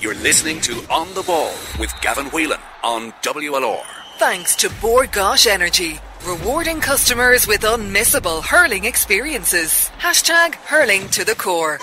You're listening to On the Ball with Gavin Whelan on WLR. Thanks to Borgosh Energy, rewarding customers with unmissable hurling experiences. #hurling to the core.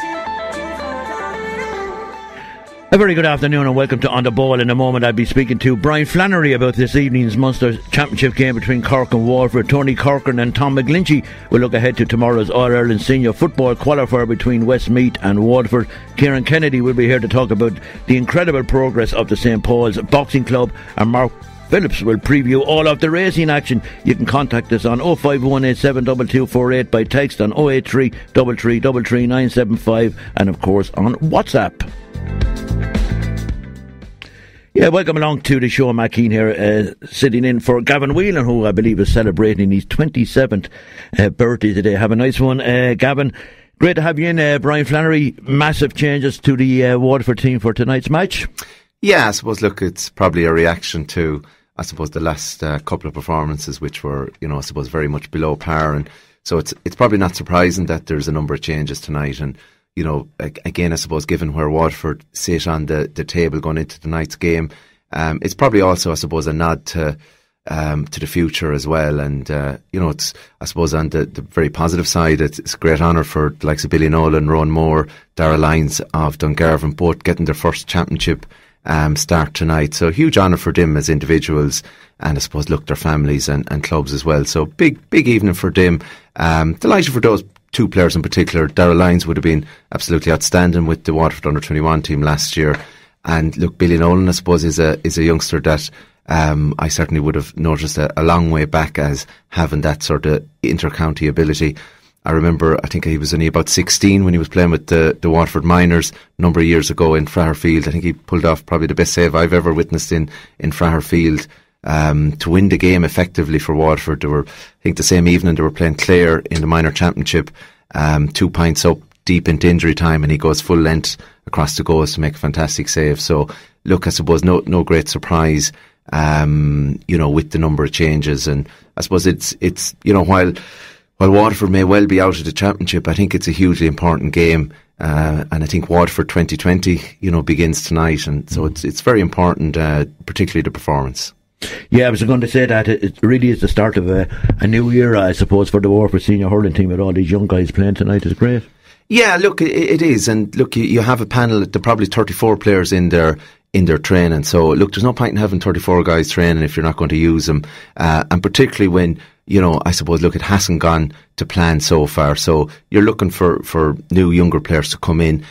A very good afternoon and welcome to On the Ball. In a moment I'll be speaking to Brian Flannery about this evening's Munster Championship game between Cork and Waterford. Tony Corcoran and Tom McGlinchey will look ahead to tomorrow's All-Ireland Senior Football qualifier between Westmeath and Waterford. Kieran Kennedy will be here to talk about the incredible progress of the St. Paul's Boxing Club, and Mark Phillips will preview all of the racing action. You can contact us on 051872248 by text, on 083 3333 975 and of course on WhatsApp. Yeah, welcome along to the show. Matt Keane here, sitting in for Gavin Whelan, who I believe is celebrating his 27th birthday today. Have a nice one, Gavin. Great to have you in. Brian Flannery, massive changes to the Waterford team for tonight's match. Yeah, I suppose, look, it's probably a reaction to, I suppose, the last couple of performances, which were, I suppose, very much below par. And so it's probably not surprising that there's a number of changes tonight. And again, I suppose, given where Waterford sit on the table going into tonight's game, it's probably also, I suppose, a nod to the future as well. And, it's, I suppose, on the very positive side, it's a great honour for the likes of Billy Nolan, Rowan Moore, Darragh Lyons of Dungarvan, both getting their first championship start tonight. So huge honour for them as individuals, and I suppose, look, their families and clubs as well. So big evening for them. Delighted for those two players in particular. Darragh Lyons would have been absolutely outstanding with the Waterford under-21 team last year. And look, Billy Nolan, I suppose, is a youngster that I certainly would have noticed a long way back as having that sort of inter-county ability. I remember, I think he was only about 16 when he was playing with the Waterford Miners a number of years ago in Fraherfield. I think he pulled off probably the best save I've ever witnessed in Fraherfield to win the game effectively for Waterford. They were, I think the same evening they were playing Clare in the minor championship, 2 points up deep into injury time, and he goes full length across the goals to make a fantastic save. So look, I suppose no great surprise, with the number of changes. And I suppose it's while Waterford may well be out of the championship, I think it's a hugely important game. And I think Waterford 2020, begins tonight, and so it's very important, particularly the performance. Yeah, I was going to say that it really is the start of a new era, I suppose, for the Waterford senior hurling team with all these young guys playing tonight. Is great. Yeah, look, it is, and look, you have a panel. There are probably 34 players in their training. So look, there's no point in having 34 guys training if you're not going to use them, and particularly when, I suppose, look, it hasn't gone to plan so far. So you're looking for new, younger players to come in,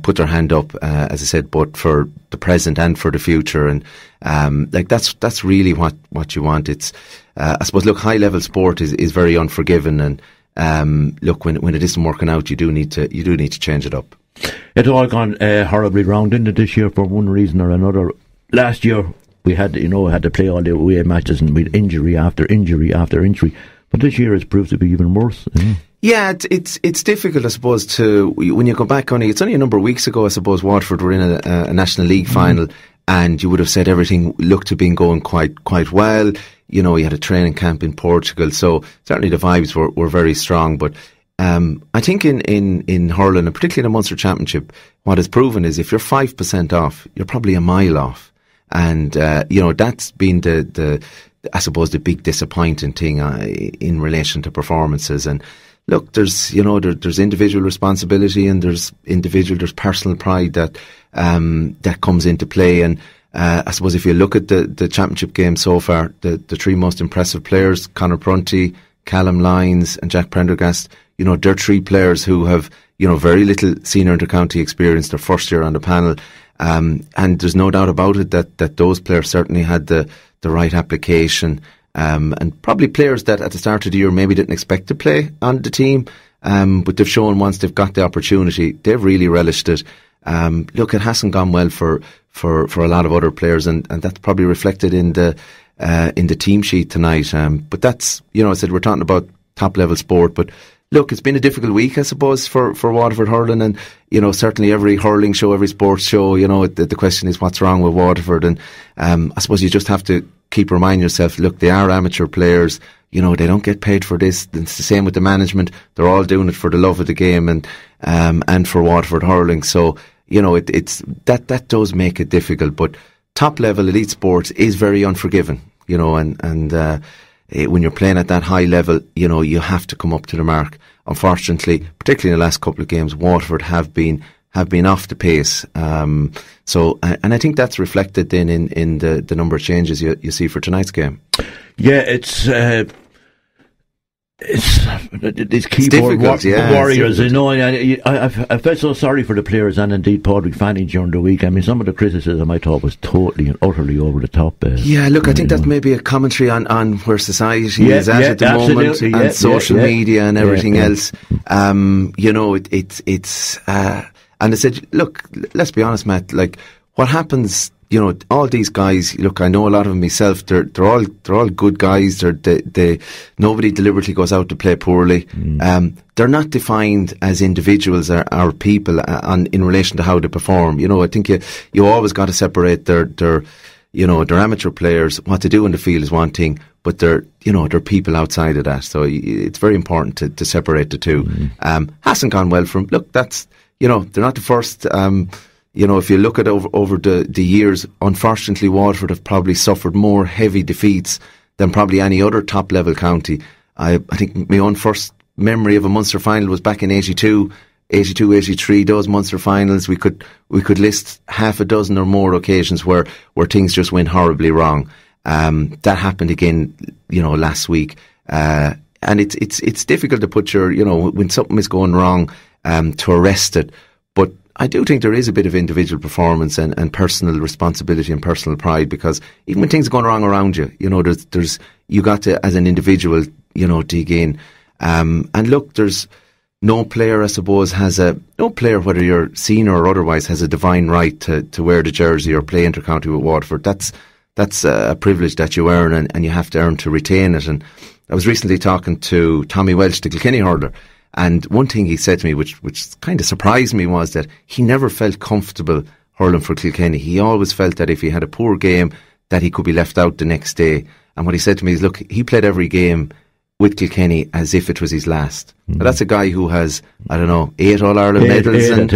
put their hand up, as I said, both for the present and for the future. And that's really what you want. It's, I suppose, look, high level sport is very unforgiving, and look, when it isn't working out, you do need to change it up. It's all gone horribly wrong, didn't it, this year, for one reason or another. Last year we had to play all the away matches, and with injury after injury after injury. But this year it's proved to be even worse. Yeah, it's difficult, I suppose, when you go back it's only a number of weeks ago, I suppose, Waterford were in a National League final, and you would have said everything looked to have been going quite well. You had a training camp in Portugal, so certainly the vibes were very strong. But I think in hurling, and particularly in the Munster Championship, what is proven is if you're 5% off, you're probably a mile off. And, that's been I suppose, the big disappointing thing in relation to performances. And look, there's individual responsibility, and there's personal pride that comes into play. And I suppose if you look at the championship game so far, the three most impressive players, Conor Prunty, Callum Lyons and Jack Prendergast, they're three players who have, very little senior intercounty experience, their first year on the panel. And there's no doubt about it that those players certainly had the right application, and probably players that at the start of the year maybe didn't expect to play on the team, but they've shown once they've got the opportunity, they've really relished it. Look, it hasn't gone well for a lot of other players, and that's probably reflected in the team sheet tonight. But that's, I said we're talking about top level sport, but look, it's been a difficult week, I suppose, for Waterford hurling, and certainly every hurling show, every sports show, the question is what's wrong with Waterford, and I suppose you just have to keep reminding yourself, look, they are amateur players, they don't get paid for this. It's the same with the management; they're all doing it for the love of the game and for Waterford hurling. So you know, it's that does make it difficult. But top level elite sports is very unforgiving, you know, and when you're playing at that high level, you know, you have to come up to the mark. Unfortunately, particularly in the last couple of games, Waterford have been off the pace. So I think that's reflected then in the number of changes you see for tonight's game. Yeah, it's keyboard warriors, you know. I felt so sorry for the players and indeed Padraig Fanning during the week. I mean, some of the criticism I thought was totally and utterly over the top. Look, I think that may be a commentary on where society is at the moment, and social media and everything else. You know, it's and I said, look, let's be honest, Matt. Like, what happens? You know, all these guys. Look, I know a lot of them myself. They're all good guys. They nobody deliberately goes out to play poorly. They're not defined as individuals or people in relation to how they perform. You know, I think you always got to separate their amateur players. What they do in the field is one thing, but they're people outside of that. So it's very important to separate the two. Hasn't gone well for them. Look, that's, you know, they're not the first. You know, if you look at over the years, unfortunately, Waterford have probably suffered more heavy defeats than probably any other top-level county. I think my own first memory of a Munster final was back in 82, 83. Those Munster finals, we could list half a dozen or more occasions where things just went horribly wrong. That happened again, you know, last week. And it's difficult to put when something is going wrong, to arrest it. But I do think there is a bit of individual performance and personal responsibility and personal pride, because even when things are going wrong around you, you know, there's you got to, as an individual, you know, dig in. And look, there's no player, I suppose, whether you're senior or otherwise, has a divine right to wear the jersey or play intercounty with Waterford. That's a privilege that you earn, and you have to earn to retain it. And I was recently talking to Tommy Welch, the Kilkenny hurler. And one thing he said to me, which kind of surprised me, was that he never felt comfortable hurling for Kilkenny. He always felt that if he had a poor game, that he could be left out the next day. And what he said to me is, look, he played every game with Kilkenny as if it was his last. Now, that's a guy who has, 8 All-Ireland medals and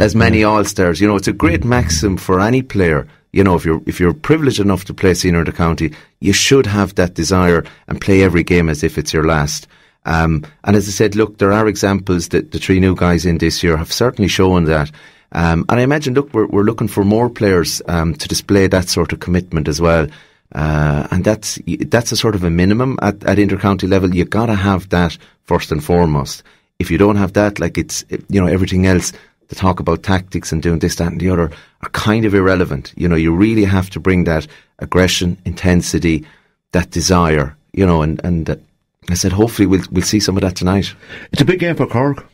as many All-Stars. You know, it's a great maxim for any player. You know, if you're privileged enough to play senior in the county, you should have that desire and play every game as if it's your last. And as I said, look, there are examples that the 3 new guys in this year have certainly shown that. And I imagine, look, we're looking for more players to display that sort of commitment as well. And that's a sort of a minimum at intercounty level. You got to have that first and foremost. If you don't have that, like, it's, you know, everything else, the talk about tactics and doing this, that and the other are kind of irrelevant. You know, you really have to bring that aggression, intensity, that desire, you know, and I said, hopefully we'll see some of that tonight. It's a big game for Cork,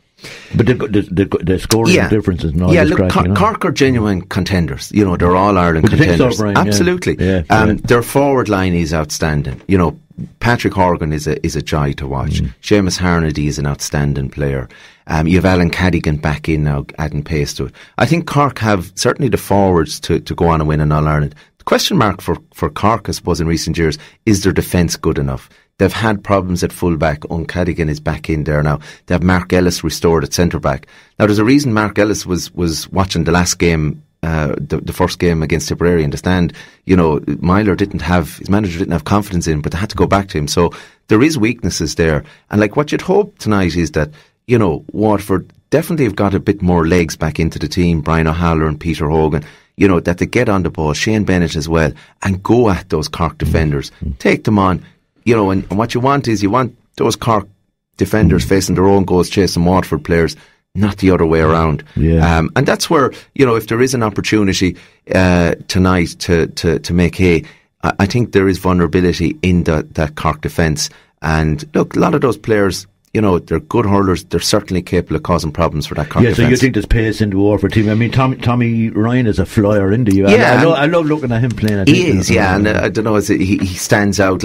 but the scoring difference is not. Look, Cork are genuine contenders. You know, they're all Ireland contenders. Think so, Brian? Absolutely. Their forward line is outstanding. You know, Patrick Horgan is a joy to watch. Seamus Harnedy is an outstanding player. You have Alan Cadigan back in now, adding pace to it. I think Cork have certainly the forwards to go on and win an All-Ireland. The question mark for Cork, I suppose, in recent years, is their defence good enough? They've had problems at full-back. Cadigan is back in there now. They have Mark Ellis restored at centre-back. Now, there's a reason Mark Ellis was watching the last game, the first game against Tipperary in the stand. You know, his manager didn't have confidence in him, but they had to go back to him. So there is weaknesses there. And like, what you'd hope tonight is that, you know, Waterford definitely have got a bit more legs back into the team, Brian O'Halloran and Peter Hogan, you know, that they get on the ball, Shane Bennett as well, and go at those Cork defenders. Take them on. You know, and what you want is those Cork defenders facing their own goals, chasing Waterford players, not the other way around. And that's where, you know, if there is an opportunity tonight to make hay, I think there is vulnerability in that Cork defence. And look, a lot of those players, you know, they're good hurlers. They're certainly capable of causing problems for that Cork defence. So you think there's pace in the Waterford team? I mean, Tommy Ryan is a flyer, isn't he? I love looking at him playing. He is, and I don't know, he stands out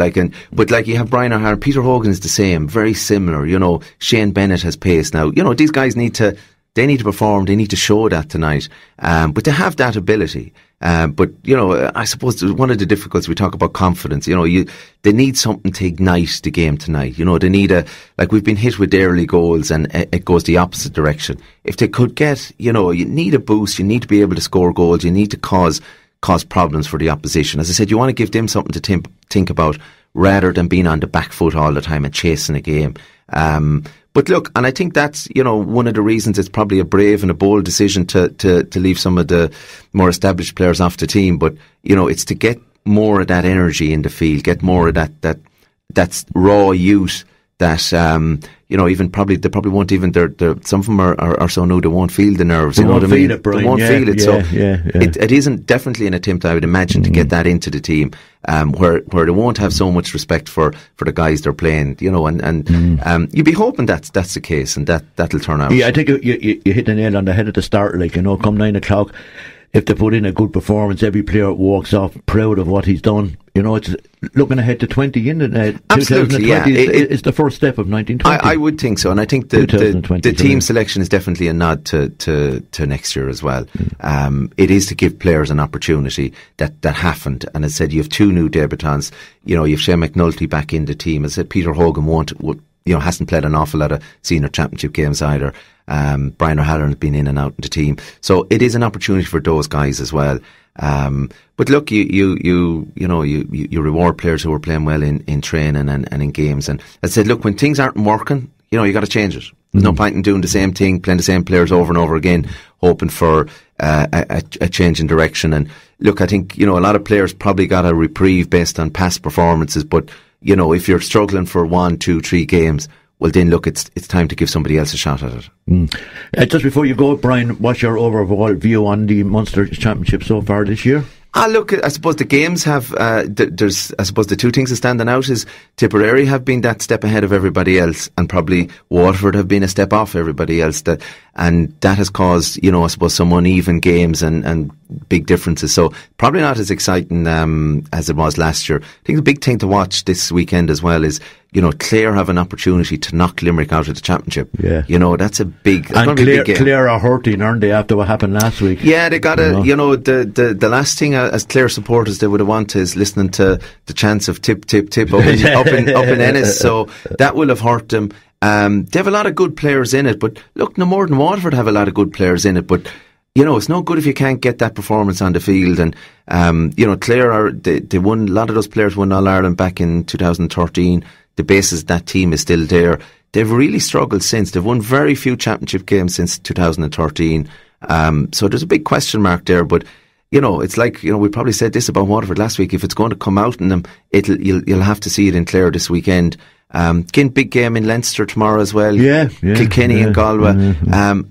but like you have Brian O'Hara, Peter Hogan is the same, very similar. You know, Shane Bennett has pace now. You know, these guys need to perform. They need to show that tonight. But to have that ability, But, I suppose one of the difficulties, we talk about confidence, they need something to ignite the game tonight. They need we've been hit with early goals and it goes the opposite direction. If they could get, you need a boost, you need to be able to score goals, you need to cause problems for the opposition. As I said, you want to give them something to think about rather than being on the back foot all the time and chasing a game. But look, and I think that's, one of the reasons it's probably a brave and a bold decision to leave some of the more established players off the team. But, it's to get more of that energy in the field, get more of that raw youth that, even probably, they probably won't even, some of them are so new they won't feel the nerves. They won't feel it, Brian. They won't feel it. Yeah. It isn't definitely an attempt, I would imagine, to get that into the team, where they won't have so much respect for the guys they're playing, and you'd be hoping that's the case, and that'll turn out. Yeah, I think you hit the nail on the head at the start, come 9 o'clock, if they put in a good performance, every player walks off proud of what he's done. It's looking ahead to 2020. Absolutely, yeah. It's the first step of 1920. I would think so, and I think the team selection is definitely a nod to next year as well. It is to give players an opportunity that haven't. And as I said, you have 2 new debutants. You have Shane McNulty back in the team. As I said, Peter Hogan hasn't played an awful lot of senior championship games either. Brian O'Halloran has been in and out of the team, so it is an opportunity for those guys as well. But look, you reward players who are playing well in training and in games. And as I said, look, when things aren't working, you got to change it. There's no point in doing the same thing, playing the same players over and over again, hoping for a change in direction. And look, I think a lot of players probably got a reprieve based on past performances. But if you're struggling for 1, 2, 3 games, well then look, it's time to give somebody else a shot at it. Just before you go, Brian, what's your overall view on the Munster Championship so far this year? Look, I suppose the games have, there's, I suppose the 2 things that standing out is Tipperary have been that step ahead of everybody else, and probably Waterford have been a step off everybody else, and that has caused, I suppose, some uneven games and big differences. So probably not as exciting as it was last year. I think the big thing to watch this weekend as well is, Clare have an opportunity to knock Limerick out of the championship. Yeah. That's a big, and Clare are hurting, aren't they, after what happened last week? Yeah, they got the last thing as Clare supporters they would have wanted is listening to the chants of tip, tip, tip up in Ennis. So that will have hurt them. They have a lot of good players in it, but look, no more than Waterford have a lot of good players in it, but it's no good if you can't get that performance on the field. And Clare they won, a lot of those players won All Ireland back in 2013. The basis of that team is still there. They've really struggled since. They've won very few championship games since 2013. So there's a big question mark there, but it's like, we probably said this about Waterford last week. If it's going to come out in them, you'll have to see it in Clare this weekend. Again, big game in Leinster tomorrow as well. Yeah. Kilkenny and Galway.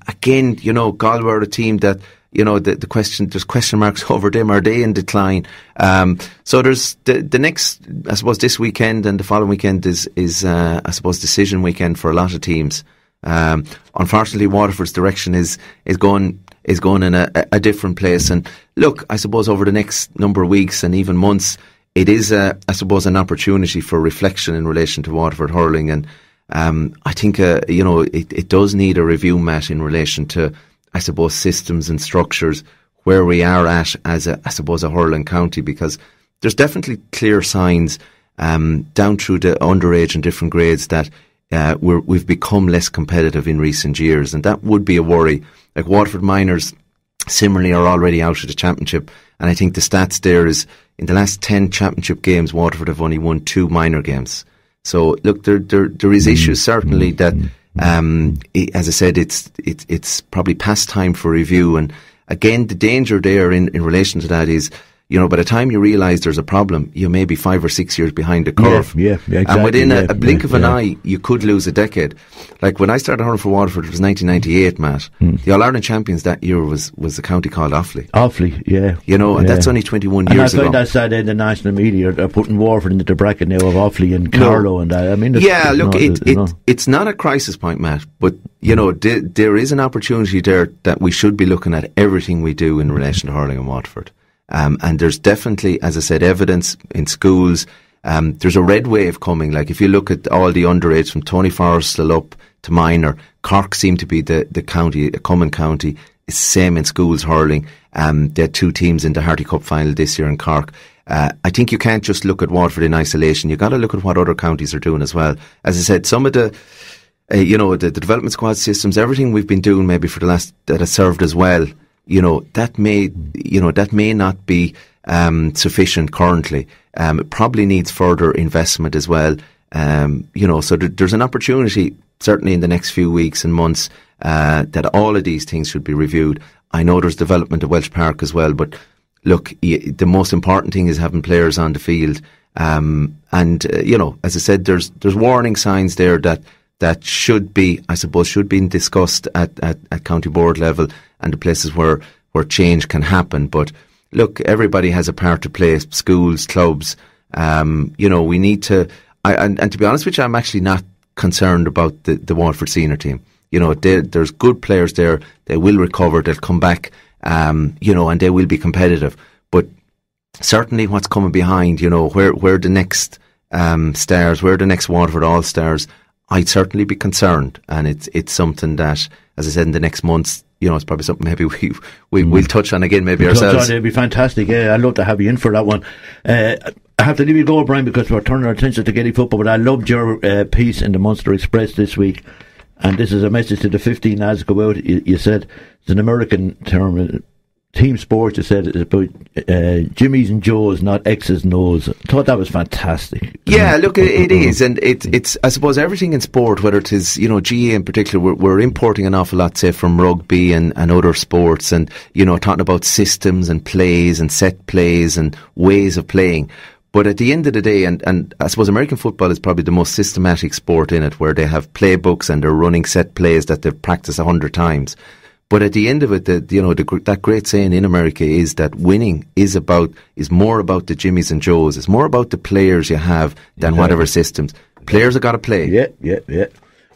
Again, Galway are a team that, there's question marks over them. Are they in decline? So there's the next, I suppose, this weekend and the following weekend is I suppose, decision weekend for a lot of teams. Unfortunately, Waterford's direction is going in a different place. And look, I suppose over the next number of weeks and even months, it is, I suppose, an opportunity for reflection in relation to Waterford hurling. And I think, it does need a review, Matt, in relation to, I suppose, systems and structures where we are at as a hurling county, because there's definitely clear signs down through the underage and different grades that we've become less competitive in recent years, and that would be a worry. Like Waterford Minors similarly are already out of the championship, and I think the stats there is in the last 10 championship games Waterford have only won 2 minor games. So look, there is issues certainly that as I said, it's probably past time for review. And again, the danger there in relation to that is, by the time you realise there's a problem, you may be 5 or 6 years behind the curve. Yeah, exactly. And within a blink of an eye, you could lose a decade. Like when I started hurling for Waterford, it was 1998, Matt. The All-Ireland champions that year was a county called Offaly. Offaly, yeah. And that's only 21 years ago. And I find that sad in the national media are putting Waterford into the bracket now of Offaly and Carlow and that. I mean, it's not a crisis point, Matt, but there is an opportunity there that we should be looking at everything we do in relation to hurling in Waterford. And there's definitely, as I said, evidence in schools. There's a red wave coming. Like if you look at all the underage from Tony Forrestal up to minor, Cork seem to be the county, a common county. It's the same in schools hurling. They had 2 teams in the Harty Cup final this year in Cork. I think you can't just look at Waterford in isolation. You've got to look at what other counties are doing as well. As I said, some of the the development squad systems, everything we've been doing maybe for the last, that has served as well, that may not be sufficient currently. It probably needs further investment as well. So there's an opportunity, certainly in the next few weeks and months, that all of these things should be reviewed. I know there's development at Welsh Park as well, but look, the most important thing is having players on the field. As I said, there's warning signs there that should be discussed at county board level and the places where change can happen. But look, everybody has a part to play, schools, clubs. We need to, and to be honest with you, I'm actually not concerned about the Waterford senior team. There's good players there. They will recover. They'll come back, and they will be competitive. But certainly what's coming behind, where the next stars, where the next Waterford All-Stars, I'd certainly be concerned. And it's something that, as I said, in the next months, it's probably something maybe we'll touch on again, maybe ourselves. It'd be fantastic. Yeah, I'd love to have you in for that one. I have to leave you go, Brian, because we're turning our attention to Gaelic football, but I loved your piece in the Munster Express this week. And this is a message to the 15 lads that go out. You said it's an American term, team sports. You said it's about Jimmy's and Joe's, not X's and O's. I thought that was fantastic. Yeah, look, it is, and it's. I suppose everything in sport, whether it is GA in particular, we're importing an awful lot, say, from rugby and other sports, and talking about systems and plays and set plays and ways of playing. But at the end of the day, and I suppose American football is probably the most systematic sport in it, where they have playbooks and they're running set plays that they've practiced 100 times. But at the end of it, that great saying in America is that winning is more about the Jimmys and Joes. It's more about the players you have than whatever systems. Players have got to play. Yeah.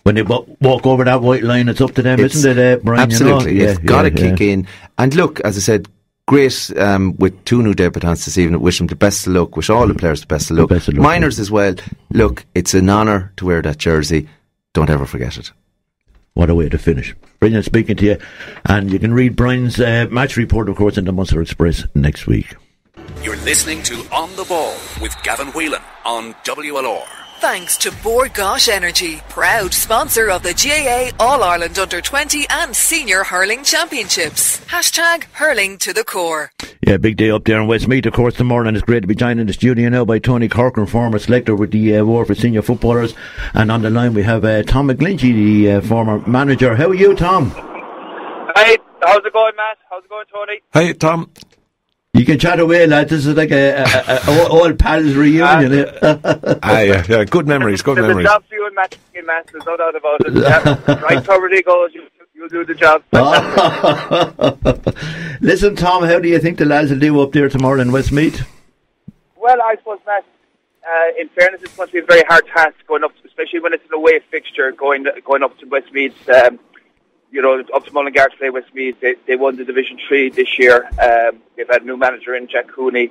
When they walk over that white line, it's up to them, isn't it, Brian? Absolutely. They've got to kick in. And look, as I said, great with 2 new debutants this evening. Wish them the best of luck. Wish all the players the best of luck. Minors as well. Look, it's an honour to wear that jersey. Don't ever forget it. What a way to finish. Brilliant speaking to you. And you can read Brian's match report, of course, in the Munster Express next week. You're listening to On the Ball with Gavin Whelan on WLR. Thanks to Bord Gosh Energy, proud sponsor of the GAA All-Ireland Under-20 and Senior Hurling Championships. # hurling to the core. Yeah, big day up there in Westmeath, of course, tomorrow, and it's great to be joined in the studio now by Tony Corcoran, former selector with the Waterford senior footballers. And on the line we have Tom McGlinchey, the former manager. How are you, Tom? Hi, how's it going, Matt? How's it going, Tony? Hi, Tom. You can chat away, lad. This is like a old pals reunion. Yeah, good memories, There's a job for you and Matt, there's no doubt about it. Yeah, right, Poverty goes, you'll do the job. Listen, Tom, how do you think the lads will do up there tomorrow in Westmeath? Well, I suppose, Matt, in fairness, it's going to be a very hard task going up, especially when it's an away fixture, going up to Westmeath. Up to Mullingar to play Westmeath. They won the Division 3 this year. They've had a new manager in, Jack Cooney.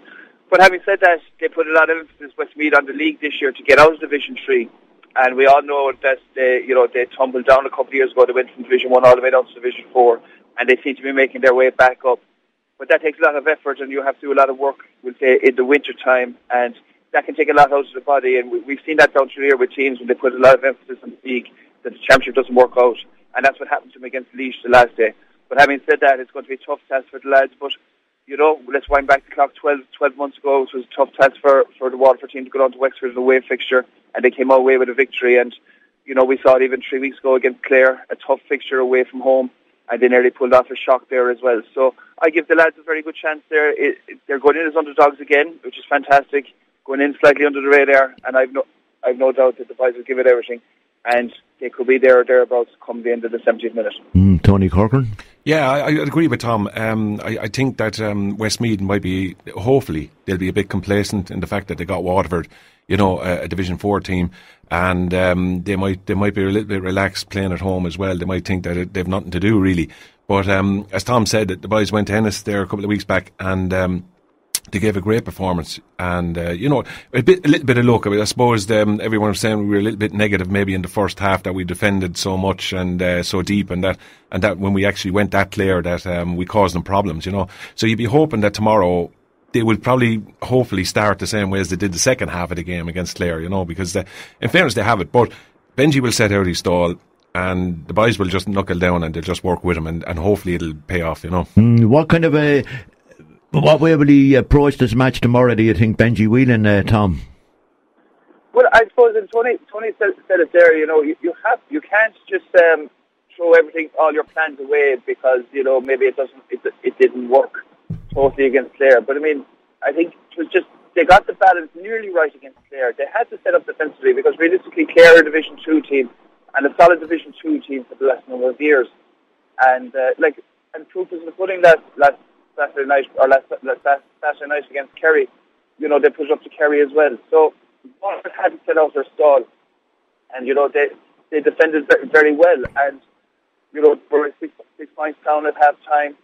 But having said that, they put a lot of emphasis, Westmeath, on the league this year to get out of Division 3. And we all know that they tumbled down a couple of years ago. They went from Division 1 all the way down to Division 4. And they seem to be making their way back up. But that takes a lot of effort, and you have to do a lot of work, we'll say, in the winter time. And that can take a lot out of the body. And we've seen that down through the year with teams when they put a lot of emphasis on the league, that the championship doesn't work out. And that's what happened to them against Laois the last day. But having said that, it's going to be a tough task for the lads. But, let's wind back the clock 12 months ago. It was a tough task for the Waterford team to go down to Wexford in a away fixture. And they came away with a victory. And, we saw it even 3 weeks ago against Clare, a tough fixture away from home. And they nearly pulled off a shock there as well. So I give the lads a very good chance there. They're going in as underdogs again, which is fantastic. Going in slightly under the radar. And I've no doubt that the boys will give it everything. And they could be there or thereabouts come the end of the 70th minute. Tony Corcoran? Yeah, I agree with Tom. I think that Westmeath might be, hopefully, they'll be a bit complacent in the fact that they got Waterford, a Division 4 team, and they might be a little bit relaxed playing at home as well. They might think that they've nothing to do, really. But as Tom said, the boys went to Ennis there a couple of weeks back, and They gave a great performance, and a little bit of luck. I mean, I suppose everyone was saying we were a little bit negative maybe in the first half, that we defended so much and so deep, and that when we actually went that clear, that we caused them problems. So you'd be hoping that tomorrow they will probably, hopefully, start the same way as they did the second half of the game against Clare. Because in fairness they have it, but Benji will set out his stall, and the boys will just knuckle down and they'll just work with him, and hopefully it'll pay off. What kind of what way will he approach this match tomorrow, do you think, Benji Whelan, Tom? Well, I suppose, and Tony said it there, you can't just throw everything, all your plans away because, maybe it didn't work totally against Clare. But I mean, I think it was just, they got the balance nearly right against Clare. They had to set up defensively because realistically Clare are a Division 2 team and a solid Division 2 team for the last number of years. And proof is in the pudding that last Saturday night against Kerry, they put it up to Kerry as well. So Waterford had to set out their stall, and they defended very, very well, and were 6 points down at half time,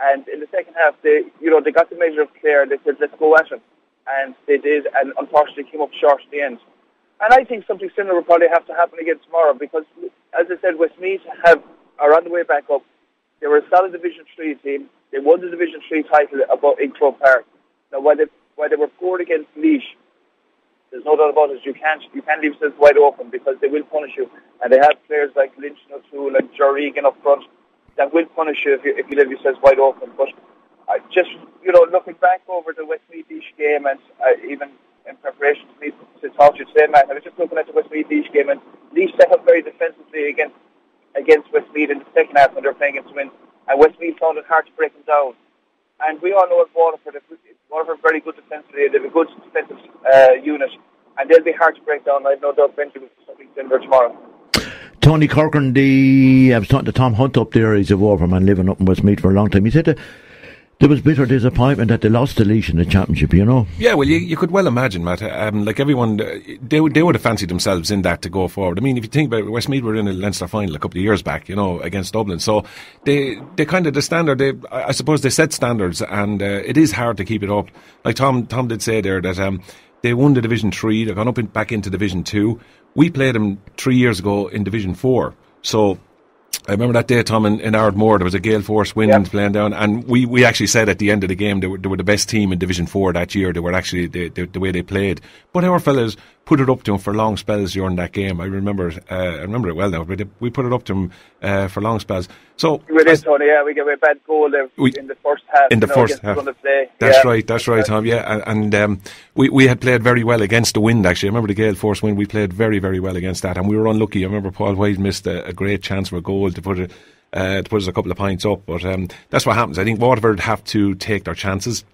and in the second half they got the measure of Clare. They said, let's go at them, and they did, and unfortunately came up short at the end. And I think something similar will probably have to happen again tomorrow, because as I said, Westmeath are on the way back up. They were a solid Division 3 team. They won the Division 3 title in Croke Park. Now, while they were poor against Laois, there's no doubt about it, you can't leave yourself wide open because they will punish you. And they have players like Lynch and O'Toole and Jorregan up front that will punish you if you leave yourselves wide open. But just, looking back over the Westmeath-Laois game, and even in preparation to talk to you today, Matt, I was just looking at the Westmeath-Laois game, and Laois set up very defensively against Westmeath in the second half when they were playing against Wins. And Westmeath found it hard to break them down. And we all know at Waterford are very good defensively. They have a good defensive unit, and they'll be hard to break down. I have no doubt Benji will do something similar tomorrow. Tony Corcoran, I was talking to Tom Hunt up there. He's a Waterford man living up in Westmeath for a long time. He said there was bitter disappointment that they lost to Laois in the championship, Yeah, well, you could well imagine, Matt. Like everyone, they would have fancied themselves in that to go forward. I mean, if you think about it, Westmeath were in a Leinster final a couple of years back, against Dublin. So they kind of the standard. I suppose they set standards, and it is hard to keep it up. Like Tom did say there that they won the Division 3. They've gone up back into Division 2. We played them 3 years ago in Division 4. So I remember that day, Tom, in Ardmore, there was a gale force wind playing down, and we actually said at the end of the game they were the best team in Division 4 that year. They were actually the way they played. But our fellas put it up to them for long spells during that game. I remember it well now, but we put it up to them for long spells. So we did, Tony, we gave a bad goal in the first half. In the first half. That's right, Tom, yeah. And we had played very well against the wind, actually. I remember the gale force wind, we played very, very well against that, and we were unlucky. I remember Paul White missed a great chance for a goal to put us a couple of points up, but that's what happens. I think Waterford have to take their chances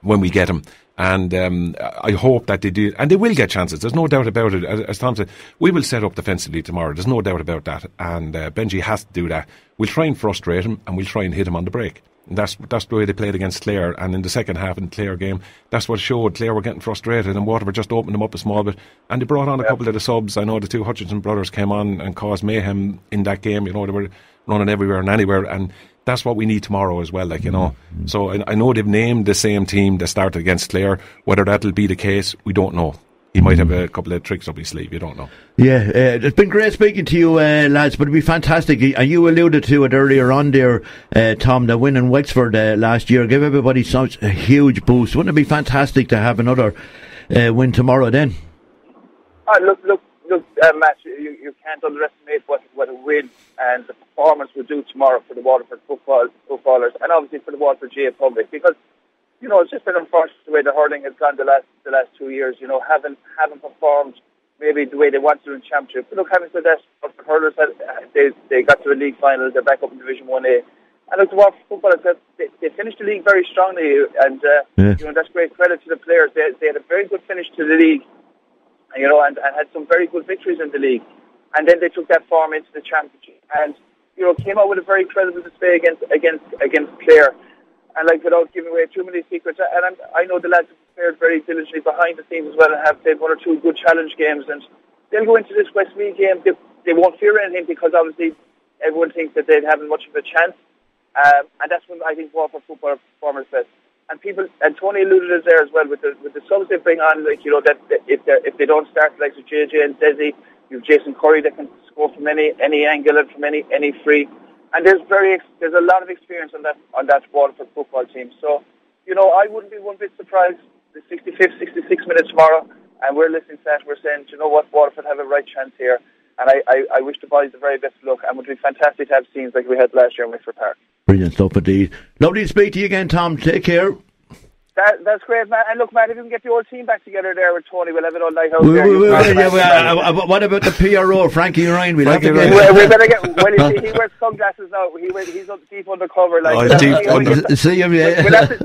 when we get them, and I hope that they do, and they will get chances. There's no doubt about it. As Tom said, we will set up defensively tomorrow. There's no doubt about that, and Benji has to do that. We'll try and frustrate him, and we'll try and hit him on the break. And that's the way they played against Clare, and in the second half in the Clare game, that's what showed. Clare were getting frustrated, and Waterford just opened them up a small bit, and they brought on a couple of the subs. I know the two Hutchinson brothers came on and caused mayhem in that game. They were running everywhere and anywhere, and that's what we need tomorrow as well, So I know they've named the same team that started against Clare. Whether that'll be the case, we don't know. He might have a couple of tricks up his sleeve, you don't know. Yeah, it's been great speaking to you, lads, but it'd be fantastic. And you alluded to it earlier on there, Tom, the win in Wexford last year gave everybody such a huge boost. Wouldn't it be fantastic to have another win tomorrow then? Look, Matt, you can't underestimate what a win and the performance will do tomorrow for the Waterford footballers, and obviously for the Waterford GA public, because it's just been unfortunate the way the hurling has gone the last 2 years. Haven't performed maybe the way they wanted to in Championship. But look, having said that, the hurlers they got to the league final. They're back up in Division 1A, and look, the Waterford footballers they finished the league very strongly, and that's great credit to the players. They had a very good finish to the league, and had some very good victories in the league, and then they took that form into the Championship, and came out with a very credible display against Clare. And without giving away too many secrets, and I know the lads have prepared very diligently behind the scenes as well, and have played one or two good challenge games, and they'll go into this Westmeath game. They won't fear anything, because obviously everyone thinks that they haven't much of a chance, and that's when I think Waterford football performers best. and Tony alluded to there as well with the subs they bring on, like, you know, that if they don't start like with JJ and Desi, you've Jason Curry that can score from any angle and from any free, and there's a lot of experience on that Waterford football team. So, you know, I wouldn't be one bit surprised the 65th, 66 minutes tomorrow, and we're listening to that. We're saying, you know what, Waterford have a right chance here, and I wish the boys the very best of luck, and it would be fantastic to have scenes like we had last year in Wexford Park. Brilliant stuff indeed. Lovely to speak to you again, Tom. Take care. That's great, Matt. And look, Matt, if we can get the old team back together there with Tony, we'll have it all night out there. What about the PRO, Frankie Ryan? We better get. Well, he wears sunglasses now. He's up deep undercover. Like, see him, yeah.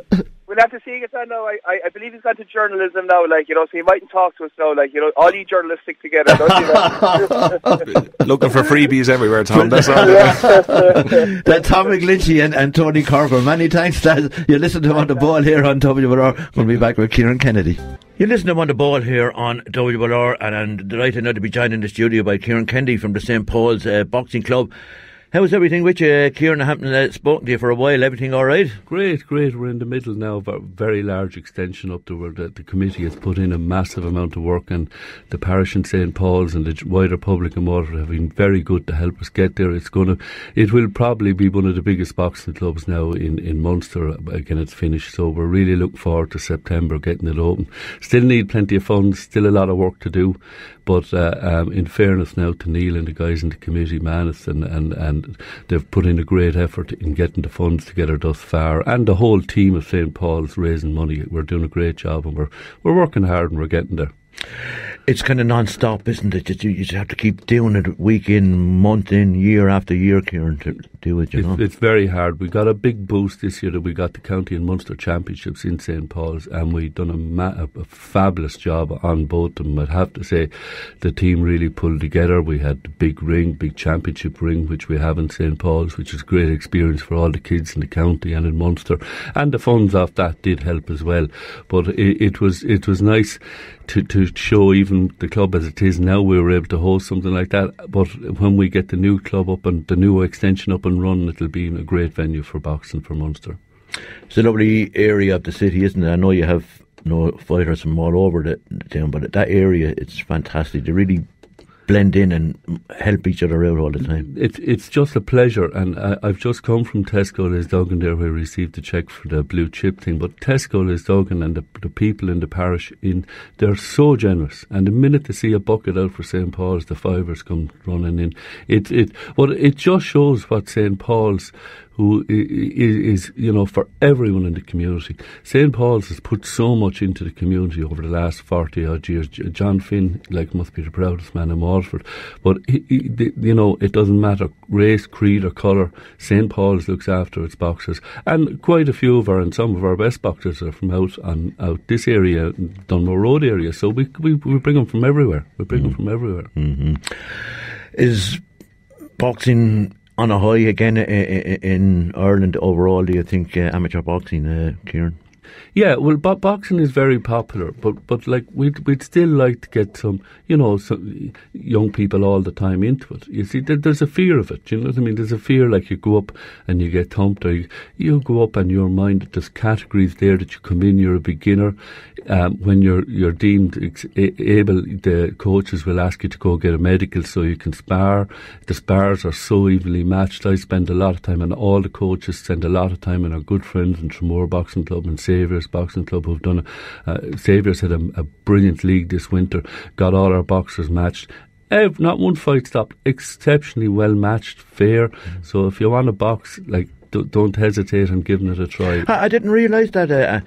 We'll have to see it on now. I believe he's gone to journalism now, like, you know, so he mightn't talk to us now, like, you know, all you journalists stick together, don't you know? Looking for freebies everywhere, Tom, that's all. That's Tom McGlinchey and Tony Corcoran. Many thanks, Dad. You listen to him on the ball here on WLR. We'll be back with Kieran Kennedy. You listen to him on the ball here on WLR, and I'm delighted now to be joined in the studio by Kieran Kennedy from the St. Paul's Boxing Club. How's everything with you, Kieran? I haven't spoken to you for a while. Everything all right? Great. We're in the middle now of a very large extension up to where the committee has put in a massive amount of work, and the parish in St. Paul's and the wider public in Waterford have been very good to help us get there. It will probably be one of the biggest boxing clubs now in Munster again. It's finished, so we're really looking forward to September getting it open. Still need plenty of funds, still a lot of work to do, but in fairness now to Neil and the guys in the committee, Manus, and they've put in a great effort in getting the funds together thus far, and the whole team of St. Paul's raising money. We're doing a great job, and we're working hard, and we're getting there. It's kind of non-stop, isn't it? You just have to keep doing it week in, month in, year after year, Kieran, to do it, you know. It's very hard. We got a big boost this year that we got the County and Munster Championships in St. Paul's, and we've done a fabulous job on both of them. I'd have to say the team really pulled together. We had the big championship ring, which we have in St. Paul's, which is a great experience for all the kids in the county and in Munster, and the funds off that did help as well. But it was nice to show even the club as it is now. We were able to host something like that, but when we get the new club up and the new extension up and running, it'll be a great venue for boxing for Munster. It's a lovely area of the city, isn't it? I know you have fighters from all over the town, but that area, it's fantastic. They really blend in and help each other out all the time. It's just a pleasure, and I've just come from Tesco Lisduggan there, where I received the cheque for the blue chip thing. But Tesco Lisduggan and the people in the parish, they're so generous, and the minute they see a bucket out for St. Paul's, the fivers come running in. It just shows what St. Paul's, who is, you know, for everyone in the community. St. Paul's has put so much into the community over the last 40 odd years. John Finn, must be the proudest man in Waterford. But, you know, it doesn't matter race, creed or colour. St. Paul's looks after its boxers. And quite a few of some of our best boxers are from out this area, Dunmore Road area. So we bring them from everywhere. Mm-hmm. Is boxing on a high again in Ireland overall, do you think, amateur boxing, Kieran? Yeah, well, boxing is very popular, but like we'd still like to get some young people all the time into it. You see, there's a fear of it. You know what I mean? There's a fear, like you go up and you get thumped, or you go up and your mind, there's categories there that you come in. You're a beginner. When you're deemed able, the coaches will ask you to go get a medical so you can spar. The spars are so evenly matched. I spend a lot of time, and all the coaches spend a lot of time, and our good friends in Tramore Boxing Club and Saviour's Boxing Club who've done Saviour's had a brilliant league this winter, got all our boxers matched. Not one fight stopped, exceptionally well matched, fair. So if you want to box, don't hesitate on giving it a try. I didn't realise that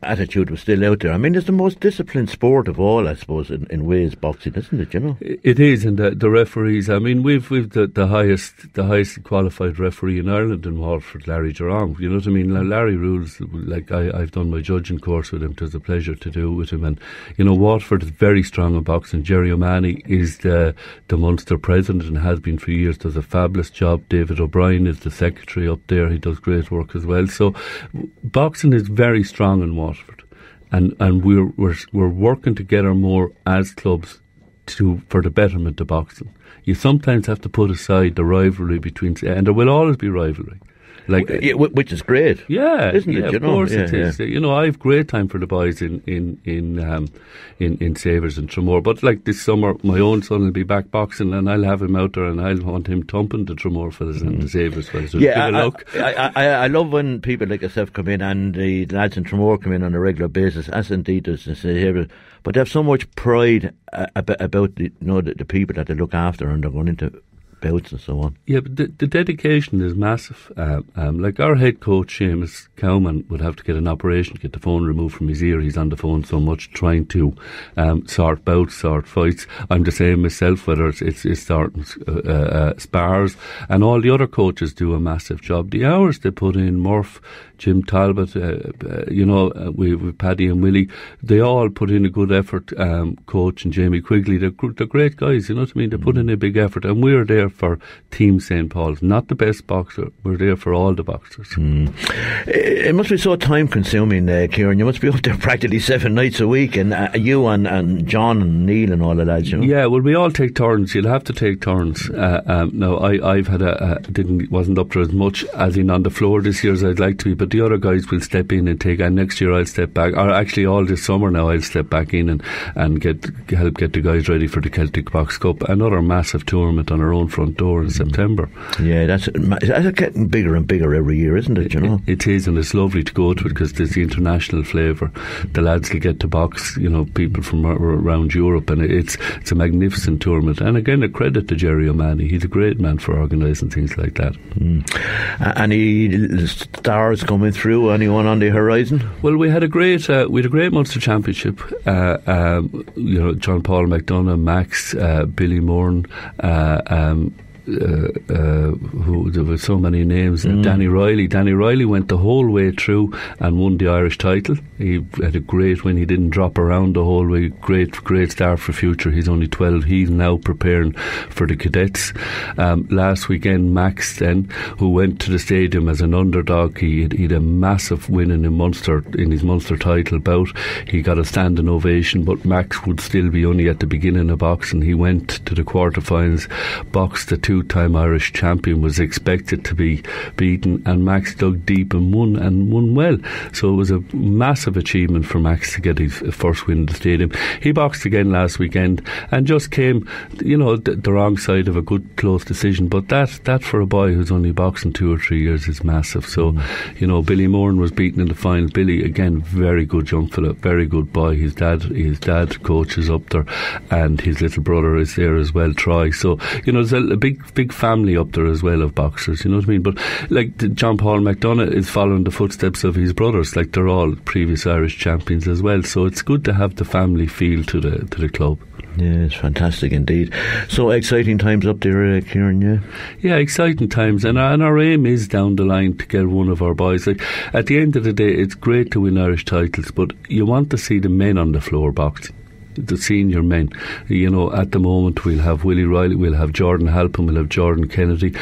attitude was still out there. I mean, it's the most disciplined sport of all, I suppose, in ways, boxing, isn't it? You know, it is, and the referees. I mean, we've the highest qualified referee in Ireland in Waterford, Larry Durong. You know what I mean? Larry rules. I've done my judging course with him. It was a pleasure to do it with him. And Waterford is very strong in boxing. Jerry O'Mahony is the Munster president and has been for years. Does a fabulous job. David O'Brien is the secretary up there. He does great work as well. So boxing is very strong in Waterford, and we're working together more as clubs for the betterment of boxing. You sometimes have to put aside the rivalry between, and there will always be rivalry. which is great. Yeah, isn't it? Of course it is. You know, I have great time for the boys in Savers and Tramore. But like this summer, my own son will be back boxing, and I'll have him out there, and I'll want him thumping the Tramore fellas and the Savers fellas. I love when people like yourself come in, and the lads in Tramore come in on a regular basis, as indeed does the Savers. But they have so much pride about the people that they look after, and they're going into bouts and so on. Yeah, but the dedication is massive. Like our head coach, Seamus Cowman, would have to get an operation, get the phone removed from his ear. He's on the phone so much, trying to sort bouts, sort fights. I'm the same myself, whether it's starting spars, and all the other coaches do a massive job. The hours they put in, Murph, Jim Talbot, with Paddy and Willie, they all put in a good effort. Coach and Jamie Quigley, they're great guys, you know what I mean? They put in a big effort, and we're there for Team St. Paul's. Not the best boxer, we're there for all the boxers. It must be so time consuming, Kieran. You must be up there practically 7 nights a week, and you and John and Neil and all the lads, you know? Yeah, well, we all take turns. You'll have to take turns. Now, I've had wasn't up there as much as in on the floor this year as I'd like to be, but the other guys will step in and take, and next year I'll step back, or actually all this summer now I'll step back in and help get the guys ready for the Celtic Box Cup, another massive tournament on our own front door in September. Yeah, that's getting bigger and bigger every year, isn't it? You know, it is, and it's lovely to go to it because there's the international flavour. The lads will get to box, you know, people from around Europe, and it's a magnificent tournament. And again, a credit to Jerry O'Mahony. He's a great man for organising things like that. Any stars coming through? Anyone on the horizon? Well, we had a great Munster Championship. You know, John Paul McDonough, Max, Billy Moran, who there were so many names. Danny Riley went the whole way through and won the Irish title. He had a great win. He didn't drop around the whole way. Great start for future. He's only 12. He's now preparing for the cadets. Last weekend, Max then, who went to the stadium as an underdog, he had a massive win in his Munster title bout. He got a standing ovation, but Max would still be only at the beginning of boxing. He went to the quarterfinals, boxed the two-time Irish champion, was expected to be beaten, and Max dug deep and won well. So it was a massive achievement for Max to get his first win in the stadium. He boxed again last weekend and just came, you know, the wrong side of a good close decision, but that for a boy who's only boxing 2 or 3 years is massive. So you know, Billy Moran was beaten in the final. Billy, again, very good young fella, very good boy. His dad coaches up there, and his little brother is there as well, Troy. So you know, there's a big family up there as well of boxers, you know what I mean? But like John Paul McDonough is following the footsteps of his brothers, like they're all previous Irish champions as well, so it's good to have the family feel to the club. Yeah, it's fantastic indeed. So exciting times up there, Kieran. Yeah, exciting times, and our aim is down the line to get one of our boys. Like, at the end of the day, it's great to win Irish titles, but you want to see the men on the floor boxing, the senior men. You know, at the moment we'll have Willie Riley, we'll have Jordan Halpin, we'll have Jordan Kennedy.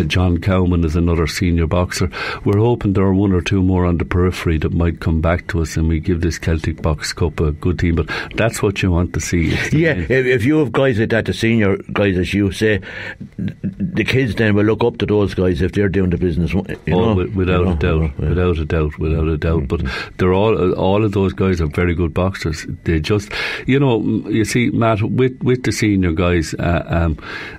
John Cowman is another senior boxer. We're hoping there are 1 or 2 more on the periphery that might come back to us, and we give this Celtic Box Cup a good team. But that's what you want to see. Yeah, if you have guys like that, the senior guys, as you say, the kids then will look up to those guys if they're doing the business. Without a doubt. But they're all of those guys are very good boxers. They just, you know, you see, Matt, with the senior guys,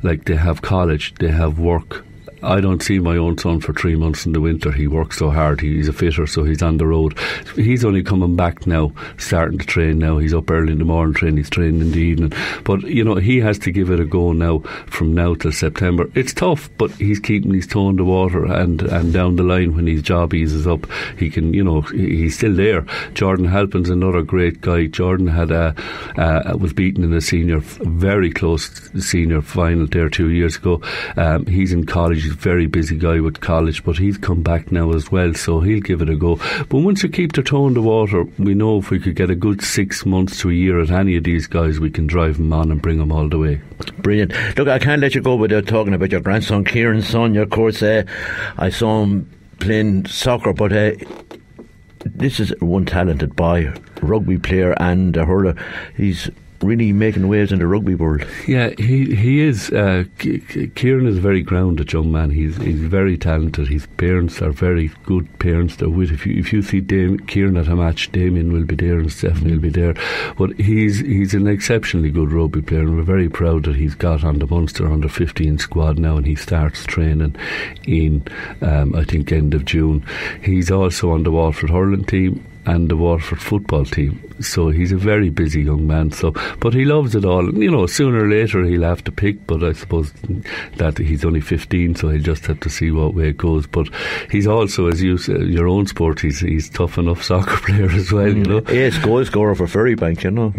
like they have college, they have work. I don't see my own son for 3 months in the winter. He works so hard. He's a fitter, so he's on the road. He's only coming back now, starting to train now. He's up early in the morning training, he's training in the evening. But, you know, he has to give it a go now, from now till September. It's tough, but he's keeping his toe in the water, and down the line when his job eases up, he can, you know, he's still there. Jordan Halpin's another great guy. Jordan was beaten in a very close senior final there 2 years ago. He's in college. He's a very busy guy with college, but he's come back now as well, so he'll give it a go. But once you keep their toe in the water, we know if we could get a good 6 months to a year at any of these guys, we can drive them on and bring them all the way. Brilliant. Look, I can't let you go without talking about your grandson, Kieran Sonia. Of course, I saw him playing soccer, but this is one talented boy, rugby player and a hurler. He's really making waves in the rugby world. Yeah, he is. Kieran is a very grounded young man. He's very talented. His parents are very good parents. They're with. If you see Kieran at a match, Damien will be there and Stephanie will be there. But he's an exceptionally good rugby player, and we're very proud that he's got on the Munster under 15 squad now, and he starts training in I think end of June. He's also on the Waterford hurling team and the Waterford football team. So he's a very busy young man. But he loves it all. You know, sooner or later he'll have to pick. But I suppose that he's only 15, so he'll just have to see what way it goes. But he's also, as you said, your own sport. He's tough enough soccer player as well. You know, goal scorer for Ferrybank. You know.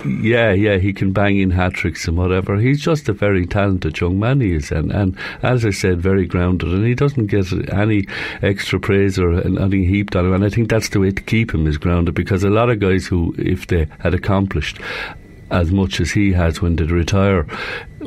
Yeah, he can bang in hat tricks and whatever. He's just a very talented young man. He is, and as I said, very grounded. And he doesn't get any extra praise or anything heaped on him. And I think that's the way to keep him, is grounded, because a lot of guys who, if they had accomplished as much as he has when they retire,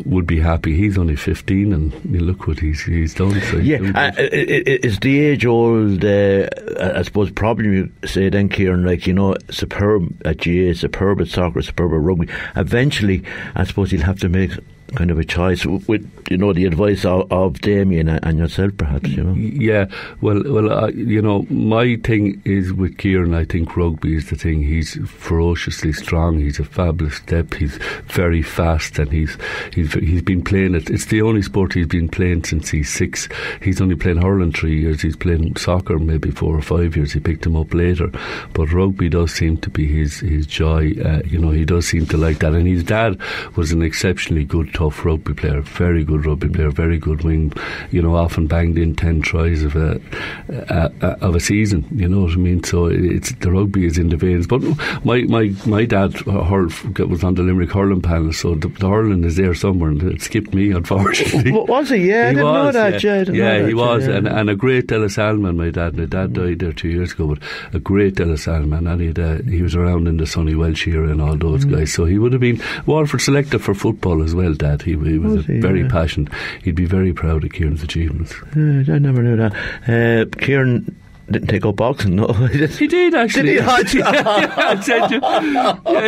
would be happy. He's only 15 and you look what he's done. So it's the age old I suppose problem you say then, Kieran, like, you know, superb at GA, superb at soccer, superb at rugby. Eventually I suppose he'll have to make kind of a choice with, you know, the advice of Damien and yourself, perhaps, you know. Yeah, well, you know, my thing is with Kieran, I think rugby is the thing. He's ferociously strong. He's a fabulous step. He's very fast, and he's been playing it. It's the only sport he's been playing since he's 6. He's only playing hurling 3 years. He's playing soccer maybe 4 or 5 years. He picked him up later, but rugby does seem to be his joy. You know, he does seem to like that. And his dad was an exceptionally good, tough rugby player, very good rugby player, very good wing, you know, often banged in 10 tries of a season, you know what I mean. So it's, the rugby is in the veins. But my dad was on the Limerick hurling panel, so the hurling is there somewhere, and it skipped me, unfortunately. Was he? Yeah, I didn't know that. Yeah, he was, and a great Delas Alman, my dad died there 2 years ago, but a great Delas Alman, and he was around in the Sonny Welsh era and all those guys, so he would have been Waterford selected for football as well, Dad. He was very passionate. He'd be very proud of Kieran's achievements. I never knew that. Kieran didn't take up boxing, no? He did, actually. Did he? He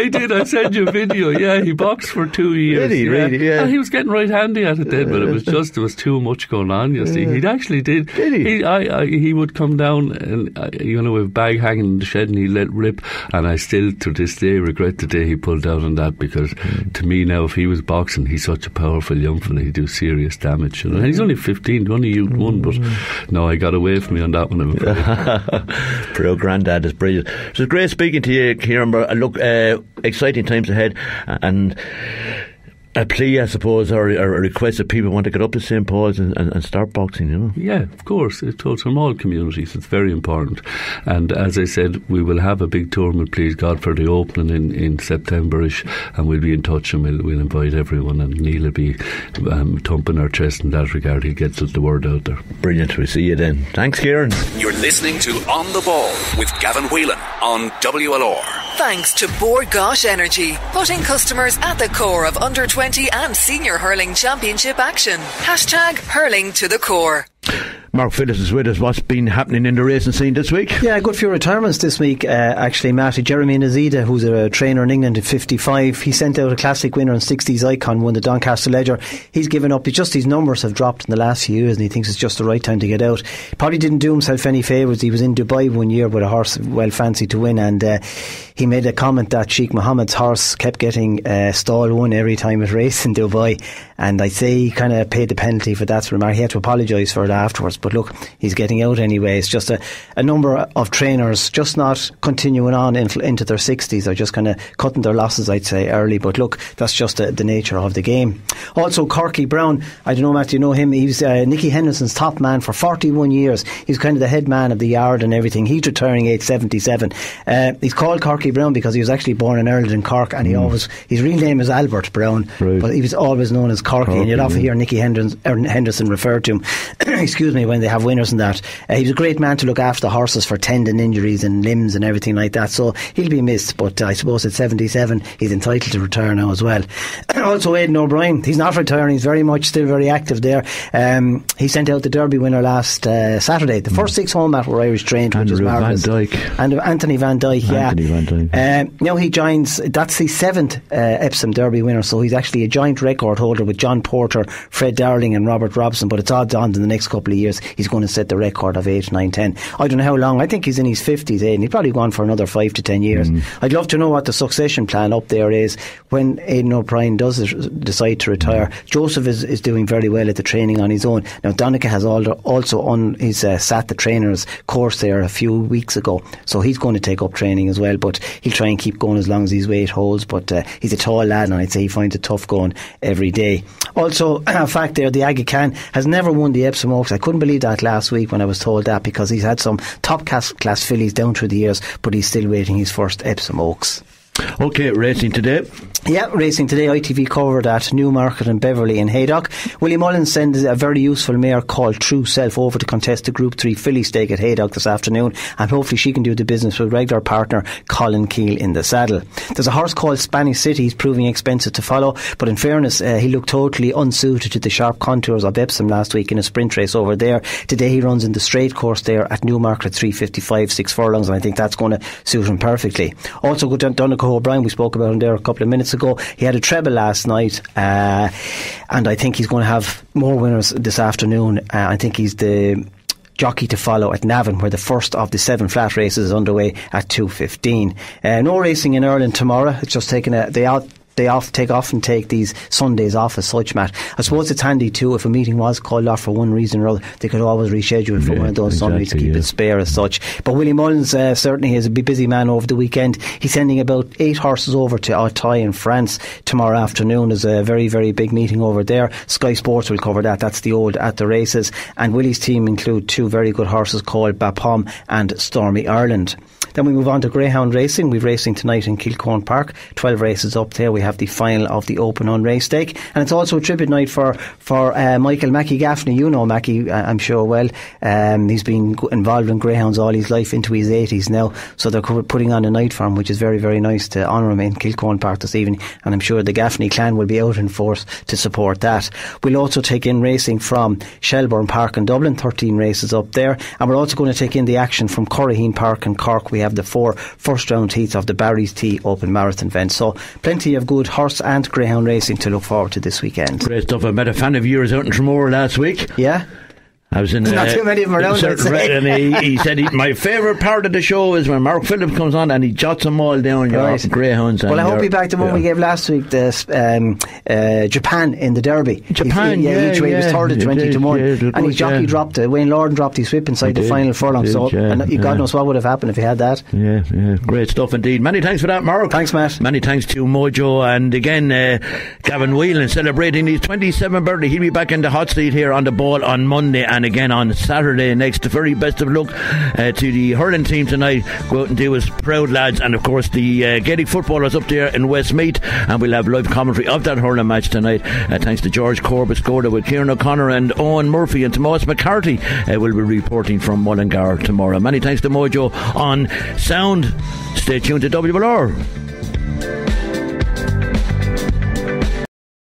did. I sent you a video. Yeah, he boxed for 2 years. Did he, really? Yeah. And he was getting right handy at it then, but it was just, there was too much going on, you see. He actually did. Did he? He would come down and, you know, with a bag hanging in the shed, and he'd let rip, and I still, to this day, regret the day he pulled out on that, because to me now, if he was boxing, he's such a powerful young fella, he'd do serious damage. You know? And he's only 15, only youth one, but no, I got away from me on that one, I'm afraid. Pro granddad is brilliant. So it's great speaking to you, Kieran. Look, exciting times ahead, and a plea, I suppose, or a request that people want to get up to St. Paul's and start boxing, you know. Yeah, of course. It's from all communities. It's very important. And as I said, we will have a big tournament, please God, for the opening in September-ish, and we'll be in touch, and we'll invite everyone, and Neil will be thumping our chest in that regard. He'll get the word out there. Brilliant. We'll see you then. Thanks, Kieran. You're listening to On the Ball with Gavin Whelan on WLR. Thanks to Bord Gáis Energy, putting customers at the core of under 20 and senior hurling championship action. # hurling to the core. Mark Phillips is with us. What's been happening in the racing scene this week? Yeah, a good few retirements this week, actually, Matty. Jeremy Nazida, who's a trainer in England at 55, he sent out a classic winner in 60s Icon, won the Doncaster Ledger. He's given up. Just his numbers have dropped in the last few years, and he thinks it's just the right time to get out. Probably didn't do himself any favours. He was in Dubai one year with a horse well fancied to win, and he made a comment that Sheikh Mohammed's horse kept getting stall one every time it raced in Dubai, and I'd say he kind of paid the penalty for that remark. He had to apologise for it afterwards, but look, he's getting out anyway. It's just a number of trainers just not continuing on into their 60s. They're just kind of cutting their losses, I'd say, early, but look, that's just the nature of the game. Also, Corky Brown, I don't know, Matt, you know him. He was Nicky Henderson's top man for 41 years. He's kind of the head man of the yard and everything. He's retiring age 77. He's called Corky Brown because he was actually born in Ireland in Cork, and his real name is Albert Brown, but he was always known as Corky, and you'd often hear Nicky Henderson referred to him excuse me, when they have winners and that. He was a great man to look after the horses for tendon injuries and limbs and everything like that, so he'll be missed, but I suppose at 77 he's entitled to retire now as well. Also Aidan O'Brien, he's not retiring, he's very much still very active there. He sent out the Derby winner last Saturday. The first 6 home at were Irish trained, which is marvellous. And Anthony Van Dyke, now he joins, that's the 7th Epsom Derby winner, so he's actually a joint record holder with John Porter, Fred Darling and Robert Robson, but it's odds on in the next couple of years he's going to set the record of 8, 9, 10. I don't know how long, I think he's in his 50s, and he's probably gone for another 5 to 10 years. I'd love to know what the succession plan up there is when Aidan O'Brien does decide to retire. Joseph is doing very well at the training on his own. Now Donica has also on his sat the trainers course there a few weeks ago, so he's going to take up training as well, but he'll try and keep going as long as his weight holds, but he's a tall lad and I'd say he finds it tough going every day. Also, a fact there, the Aga Khan has never won the Epsom Oaks. I couldn't believe that last week when I was told that, because he's had some top class fillies down through the years, but he's still waiting his first Epsom Oaks. Okay, racing today. Yeah, racing today. ITV covered at Newmarket and Beverley and Haydock. Willie Mullins sent a very useful mare called True Self over to contest the Group 3 filly stake at Haydock this afternoon, and hopefully she can do the business with regular partner Colin Keel in the saddle. There's a horse called Spanish City. He's proving expensive to follow, but in fairness he looked totally unsuited to the sharp contours of Epsom last week in a sprint race over there. Today he runs in the straight course there at Newmarket at 3:55, 6 furlongs, and I think that's going to suit him perfectly. Also good Donegal O'Brien, we spoke about him there a couple of minutes ago. He had a treble last night, and I think he's going to have more winners this afternoon. I think he's the jockey to follow at Navan, where the first of the 7 flat races is underway at 2:15. No racing in Ireland tomorrow. It's just taking a day out. They often take these Sundays off as such, Matt. I suppose it's handy too if a meeting was called off for one reason or other, they could always reschedule it for one of those Sundays to keep it spare as such. But Willie Mullins certainly is a busy man over the weekend. He's sending about 8 horses over to Auteuil in France tomorrow afternoon. There's a very, very big meeting over there. Sky Sports will cover that. That's the old At the Races. And Willie's team include 2 very good horses called Bapom and Stormy Ireland. Then we move on to greyhound racing. We're racing tonight in Kilcoan Park. 12 races up there. We have the final of the Open on Race Stake, and it's also a tribute night for Michael Mackie Gaffney. You know Mackie, I'm sure well. He's been involved in greyhounds all his life, into his 80s now, so they're putting on a night for him, which is very, very nice to honour him in Kilcoan Park this evening, and I'm sure the Gaffney clan will be out in force to support that. We'll also take in racing from Shelbourne Park in Dublin, 13 races up there, and we're also going to take in the action from Curraheen Park in Cork. We have the 4 first round heats of the Barry's Tea Open Marathon event, so plenty of good horse and greyhound racing to look forward to this weekend. Great stuff. I met a fan of yours out in Tramore last week. Yeah, I was in not too many of them around, and he said my favourite part of the show is when Mark Phillips comes on and he jots them all down, your greyhounds. Well, I hope he backed the one we gave last week, Japan in the Derby. Japan, each way he was third at 20 to 1, and his jockey dropped Wayne Lorden dropped his whip inside the final furlong, and God knows what would have happened if he had that. Yeah, great stuff indeed. Many thanks for that, Mark. Thanks, Matt. Many thanks to Mojo, and again Gavin Whelan celebrating his 27th birthday. He'll be back in the hot seat here on the ball on Monday and again on Saturday next. The very best of luck to the hurling team tonight. Go out and do us proud, lads, and of course the Gaelic footballers up there in Westmeath, and we'll have live commentary of that hurling match tonight, thanks to George Corbett Skoda with Kieran O'Connor and Owen Murphy, and Tomas McCarthy will be reporting from Mullingar tomorrow. Many thanks to Mojo on sound. Stay tuned to WLR.